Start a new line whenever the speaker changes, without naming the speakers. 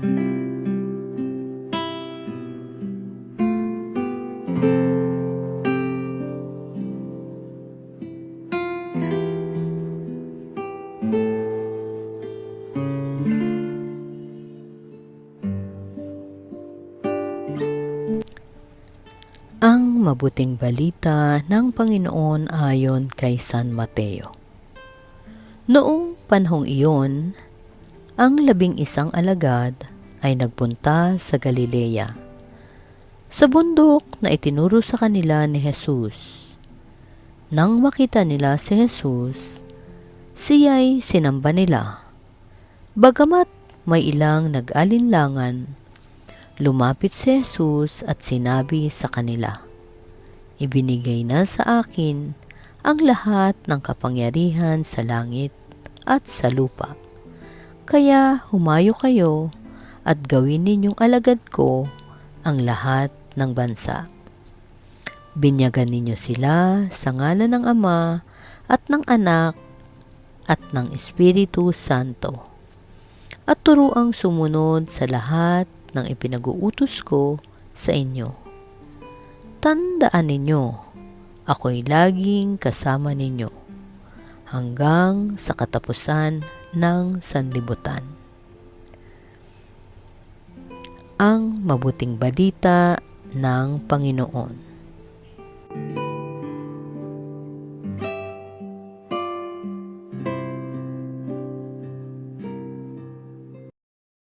Ang mabuting balita ng Panginoon ayon kay San Mateo. Noong panahong iyon, ang 11 alagad ay nagpunta sa Galilea, sa bundok na itinuro sa kanila ni Jesus. Nang makita nila si Jesus, siya'y sinamba nila. Bagamat may ilang nag-alinlangan, lumapit si Jesus at sinabi sa kanila, "Ibinigay na sa akin ang lahat ng kapangyarihan sa langit at sa lupa. Kaya humayo kayo at gawin ninyong alagad ko ang lahat ng bansa. Binyagan ninyo sila sa ngalan ng Ama at ng Anak at ng Espiritu Santo. At turuang sumunod sa lahat ng ipinag-uutos ko sa inyo. Tandaan ninyo, ako'y laging kasama ninyo hanggang sa katapusan ng sanlibutan." Ang mabuting balita ng Panginoon.